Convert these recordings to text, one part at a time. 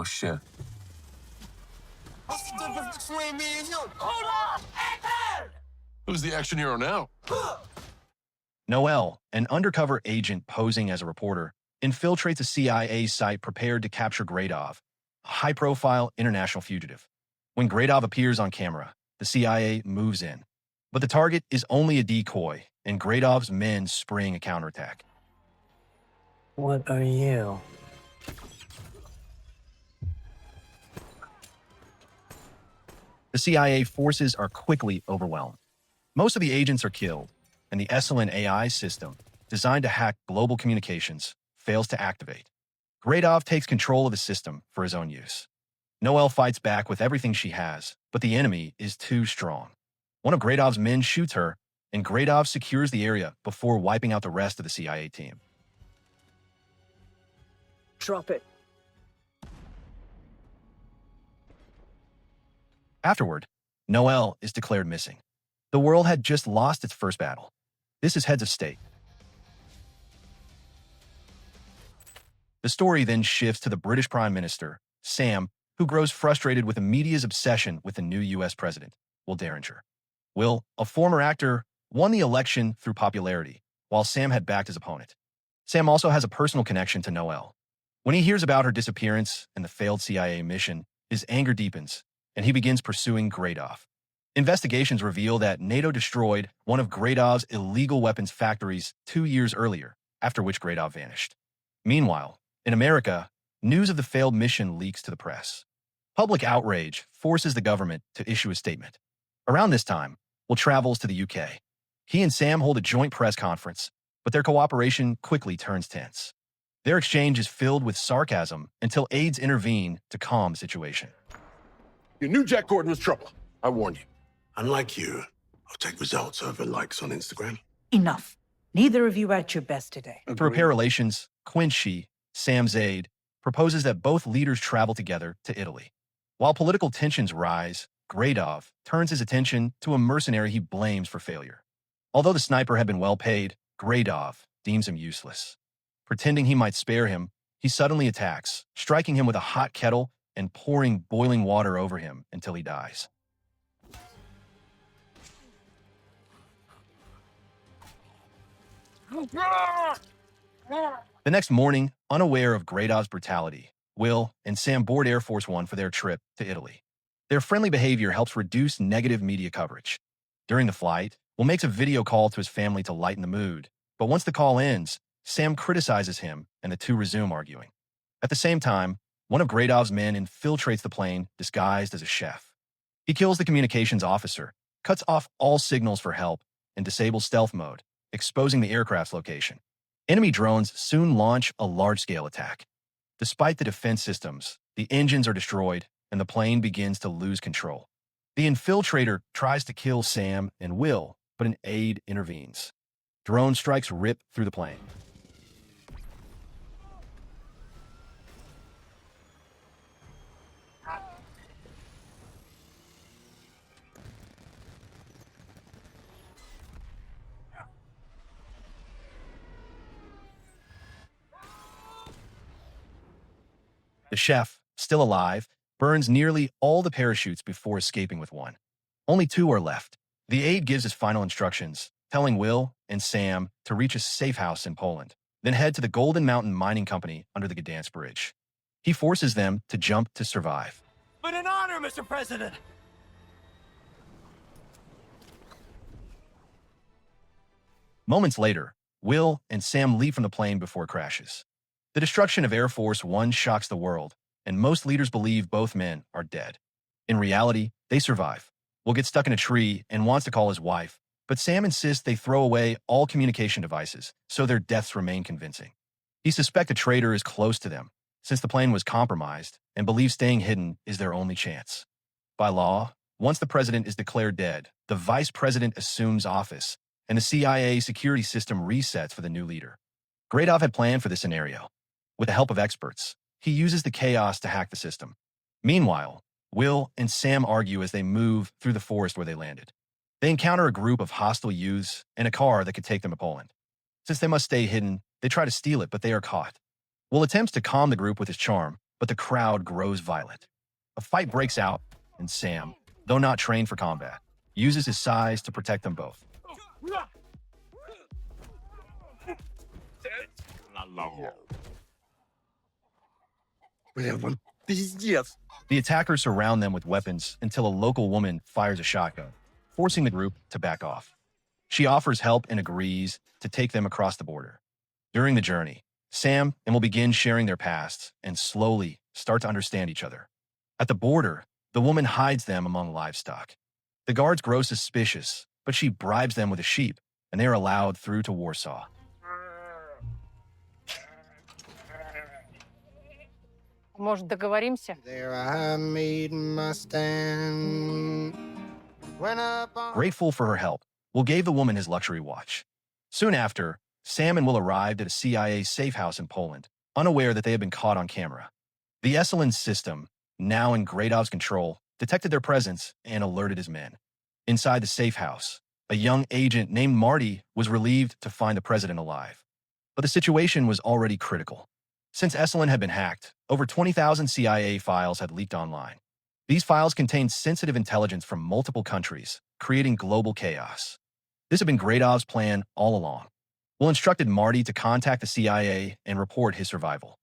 Oh, shit. What's the difference between me and you? Hold on! Action! Who's the action hero now? Noel, an undercover agent posing as a reporter, infiltrates a CIA site prepared to capture Gradov, a high-profile international fugitive. When Gradov appears on camera, the CIA moves in. But the target is only a decoy, and Gradov's men spring a counterattack. What are you? The CIA forces are quickly overwhelmed. Most of the agents are killed, and the Esalen AI system, designed to hack global communications, fails to activate. Gradov takes control of the system for his own use. Noel fights back with everything she has, but the enemy is too strong. One of Gradov's men shoots her, and Gradov secures the area before wiping out the rest of the CIA team. Drop it. Afterward, Noel is declared missing. The world had just lost its first battle. This is heads of state. The story then shifts to the British Prime Minister, Sam, who grows frustrated with the media's obsession with the new U.S. president, Will Derringer. Will, a former actor, won the election through popularity, while Sam had backed his opponent. Sam also has a personal connection to Noel. When he hears about her disappearance and the failed CIA mission, his anger deepens, and he begins pursuing Gradov. Investigations reveal that NATO destroyed one of Gradov's illegal weapons factories 2 years earlier, after which Gradov vanished. Meanwhile, in America, news of the failed mission leaks to the press. Public outrage forces the government to issue a statement. Around this time, Will travels to the UK. He and Sam hold a joint press conference, but their cooperation quickly turns tense. Their exchange is filled with sarcasm until aides intervene to calm the situation. You knew Jack Gordon was trouble. I warned you. Unlike you, I'll take results over likes on Instagram. Enough. Neither of you are at your best today. To repair relations, Quincy, Sam's aide, proposes that both leaders travel together to Italy. While political tensions rise, Gradov turns his attention to a mercenary he blames for failure. Although the sniper had been well paid, Gradov deems him useless. Pretending he might spare him, he suddenly attacks, striking him with a hot kettle and pouring boiling water over him until he dies. The next morning, unaware of Gradov's brutality, Will and Sam board Air Force One for their trip to Italy. Their friendly behavior helps reduce negative media coverage. During the flight, Will makes a video call to his family to lighten the mood, but once the call ends, Sam criticizes him and the two resume arguing. At the same time, one of Gradov's men infiltrates the plane disguised as a chef. He kills the communications officer, cuts off all signals for help, and disables stealth mode, exposing the aircraft's location. Enemy drones soon launch a large-scale attack. Despite the defense systems, the engines are destroyed and the plane begins to lose control. The infiltrator tries to kill Sam and Will, but an aide intervenes. Drone strikes rip through the plane. The chef, still alive, burns nearly all the parachutes before escaping with one. Only 2 are left. The aide gives his final instructions, telling Will and Sam to reach a safe house in Poland, then head to the Golden Mountain Mining Company under the Gdansk Bridge. He forces them to jump to survive. But an honor, Mr. President! Moments later, Will and Sam leap from the plane before it crashes. The destruction of Air Force One shocks the world, and most leaders believe both men are dead. In reality, they survive. Will gets stuck in a tree and wants to call his wife, but Sam insists they throw away all communication devices, so their deaths remain convincing. He suspects a traitor is close to them, since the plane was compromised, and believes staying hidden is their only chance. By law, once the president is declared dead, the vice president assumes office, and the CIA security system resets for the new leader. Gradov had planned for this scenario. With the help of experts, he uses the chaos to hack the system. Meanwhile, Will and Sam argue as they move through the forest where they landed. They encounter a group of hostile youths and a car that could take them to Poland. Since they must stay hidden, they try to steal it, but they are caught. Will attempts to calm the group with his charm, but the crowd grows violent. A fight breaks out, and Sam, though not trained for combat, uses his size to protect them both. The attackers surround them with weapons until a local woman fires a shotgun, forcing the group to back off. She offers help and agrees to take them across the border. During the journey, Sam and will begin sharing their pasts and slowly start to understand each other. At the border, the woman hides them among livestock. The guards grow suspicious, but she bribes them with a sheep, and they are allowed through to Warsaw. Может, договоримся? There I made my stand. When up on Grateful for her help, Will gave the woman his luxury watch. Soon after, Sam and Will arrived at a CIA safe house in Poland, unaware that they had been caught on camera. The Esselin system, now in Gradov's control, detected their presence and alerted his men. Inside the safe house, a young agent named Marty was relieved to find the president alive. But the situation was already critical. Since Esselin had been hacked, over 20,000 CIA files had leaked online. These files contained sensitive intelligence from multiple countries, creating global chaos. This had been Gradov's plan all along. Will instructed Marty to contact the CIA and report his survival.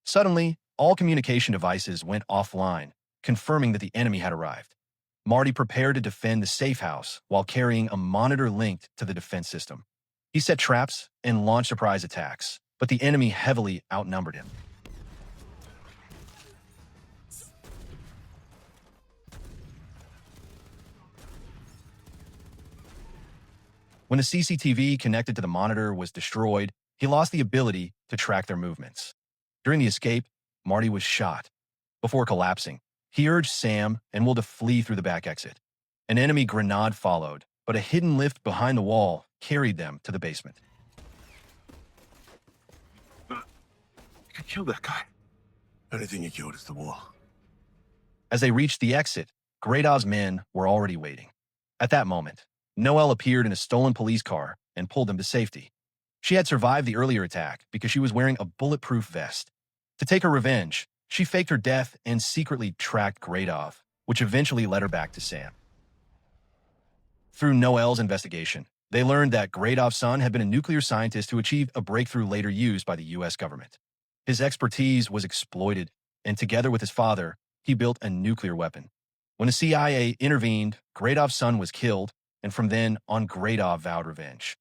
Suddenly, all communication devices went offline, confirming that the enemy had arrived. Marty prepared to defend the safe house while carrying a monitor linked to the defense system. He set traps and launched surprise attacks, but the enemy heavily outnumbered him. When the CCTV connected to the monitor was destroyed, he lost the ability to track their movements. During the escape, Marty was shot. Before collapsing, he urged Sam and Will to flee through the back exit. An enemy grenade followed, but a hidden lift behind the wall carried them to the basement. I could kill that guy. Only thing you killed is the wall. As they reached the exit, Gradov's men were already waiting. At that moment, Noelle appeared in a stolen police car and pulled them to safety. She had survived the earlier attack because she was wearing a bulletproof vest. To take her revenge, she faked her death and secretly tracked Gradov, which eventually led her back to Sam. Through Noelle's investigation, they learned that Gradov's son had been a nuclear scientist who achieved a breakthrough later used by the U.S. government. His expertise was exploited, and together with his father, he built a nuclear weapon. When the CIA intervened, Gradov's son was killed, and from then on, Gradov vowed revenge.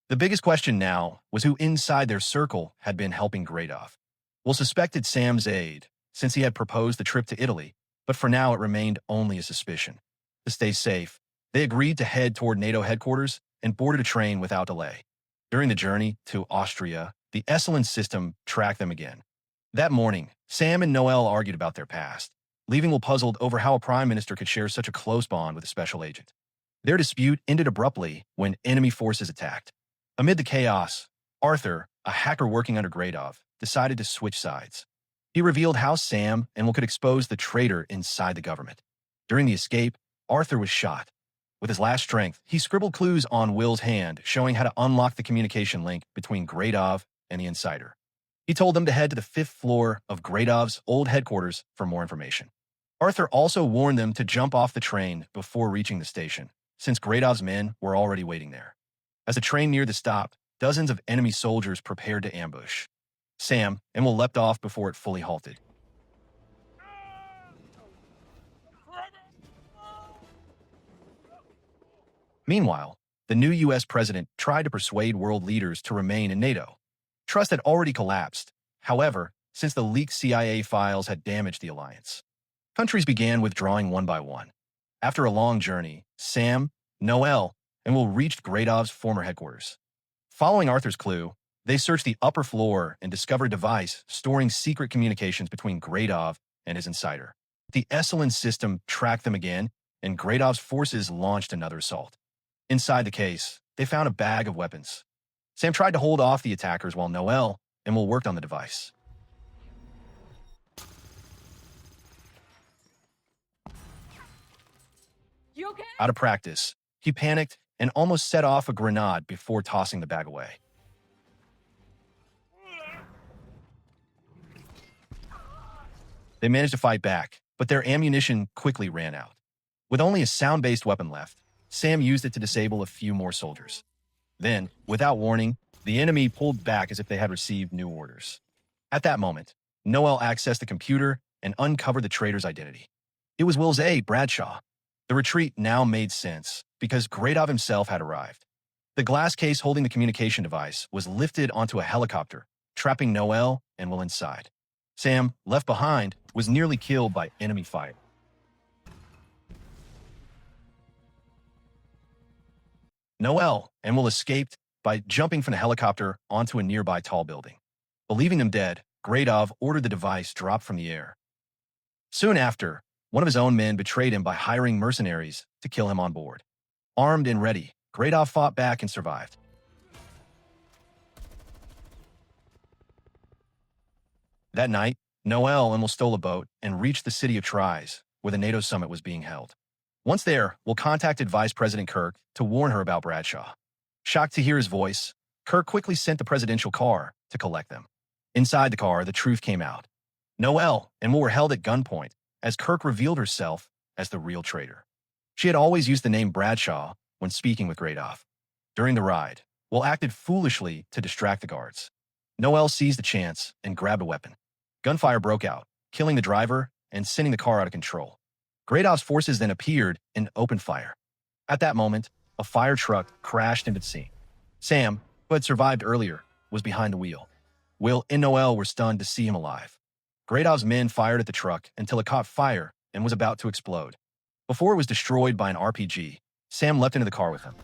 The biggest question now was who inside their circle had been helping Gradov. Will suspected Sam's aid, since he had proposed the trip to Italy, but for now it remained only a suspicion. To stay safe, they agreed to head toward NATO headquarters and boarded a train without delay. During the journey to Austria, the Esselin system tracked them again. That morning, Sam and Noelle argued about their past, leaving Will puzzled over how a prime minister could share such a close bond with a special agent. Their dispute ended abruptly when enemy forces attacked. Amid the chaos, Arthur, a hacker working under Gradov, decided to switch sides. He revealed how Sam and Will could expose the traitor inside the government. During the escape, Arthur was shot. With his last strength, he scribbled clues on Will's hand, showing how to unlock the communication link between Gradov and the insider. He told them to head to the 5th floor of Gradov's old headquarters for more information. Arthur also warned them to jump off the train before reaching the station, since Gradov's men were already waiting there. As the train neared the stop, dozens of enemy soldiers prepared to ambush. Sam and Will leapt off before it fully halted. Meanwhile, the new U.S. president tried to persuade world leaders to remain in NATO. Trust had already collapsed, however, since the leaked CIA files had damaged the alliance. Countries began withdrawing one by one. After a long journey, Sam, Noelle, and Will reached Gradov's former headquarters. Following Arthur's clue, they searched the upper floor and discovered a device storing secret communications between Gradov and his insider. The Esselin system tracked them again, and Gradov's forces launched another assault. Inside the case, they found a bag of weapons. Sam tried to hold off the attackers while Noelle and Will worked on the device. You okay? Out of practice, he panicked and almost set off a grenade before tossing the bag away. They managed to fight back, but their ammunition quickly ran out. With only a sound-based weapon left, Sam used it to disable a few more soldiers. Then, without warning, the enemy pulled back as if they had received new orders. At that moment, Noel accessed the computer and uncovered the traitor's identity. It was Will's A. Bradshaw. The retreat now made sense because Gradov himself had arrived. The glass case holding the communication device was lifted onto a helicopter, trapping Noel and Will inside. Sam, left behind, was nearly killed by enemy fire. Noel and Will escaped by jumping from the helicopter onto a nearby tall building. Believing them dead, Gradov ordered the device dropped from the air. Soon after, one of his own men betrayed him by hiring mercenaries to kill him on board. Armed and ready, Gradov fought back and survived. That night, Noel and Will stole a boat and reached the city of Tries, where the NATO summit was being held. Once there, Will contacted Vice President Kirk to warn her about Bradshaw. Shocked to hear his voice, Kirk quickly sent the presidential car to collect them. Inside the car, the truth came out. Noel and Will were held at gunpoint as Kirk revealed herself as the real traitor. She had always used the name Bradshaw when speaking with Gradov. During the ride, Will acted foolishly to distract the guards. Noel seized the chance and grabbed a weapon. Gunfire broke out, killing the driver and sending the car out of control. Gradov's forces then appeared and opened fire. At that moment, a fire truck crashed into the scene. Sam, who had survived earlier, was behind the wheel. Will and Noel were stunned to see him alive. Gradov's men fired at the truck until it caught fire and was about to explode. Before it was destroyed by an RPG, Sam leapt into the car with him.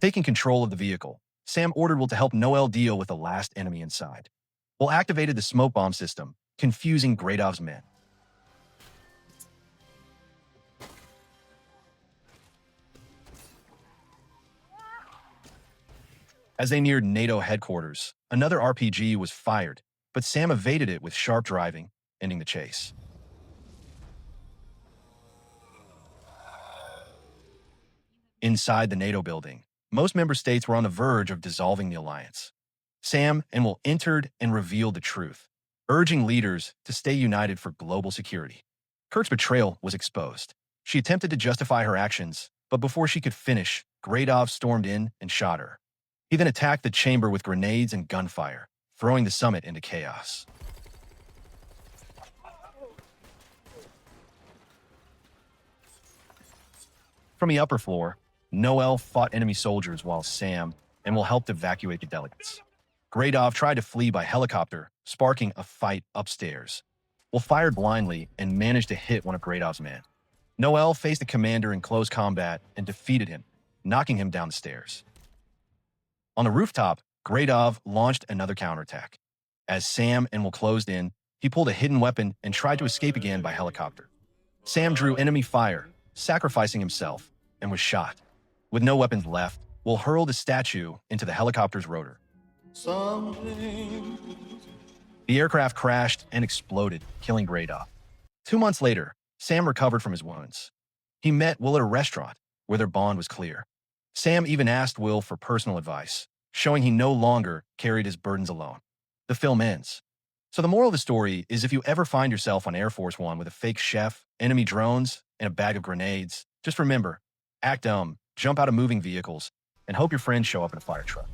Taking control of the vehicle, Sam ordered Will to help Noel deal with the last enemy inside. Will activated the smoke bomb system, confusing Gradov's men. As they neared NATO headquarters, another RPG was fired, but Sam evaded it with sharp driving, ending the chase. Inside the NATO building, most member states were on the verge of dissolving the alliance. Sam and Will entered and revealed the truth, urging leaders to stay united for global security. Kirk's betrayal was exposed. She attempted to justify her actions, but before she could finish, Gradov stormed in and shot her. He then attacked the chamber with grenades and gunfire, throwing the summit into chaos. From the upper floor, Noel fought enemy soldiers while Sam and Will helped evacuate the delegates. Gradov tried to flee by helicopter, sparking a fight upstairs. Will fired blindly and managed to hit one of Gradov's men. Noel faced the commander in close combat and defeated him, knocking him down the stairs. On the rooftop, Gradov launched another counterattack. As Sam and Will closed in, he pulled a hidden weapon and tried to escape again by helicopter. Sam drew enemy fire, sacrificing himself, and was shot. With no weapons left, Will hurled the statue into the helicopter's rotor. The aircraft crashed and exploded, killing Gradov. 2 months later, Sam recovered from his wounds. He met Will at a restaurant, where their bond was clear. Sam even asked Will for personal advice, showing he no longer carried his burdens alone. The film ends. So the moral of the story is if you ever find yourself on Air Force One with a fake chef, enemy drones, and a bag of grenades, just remember, act dumb, jump out of moving vehicles, and hope your friends show up in a fire truck.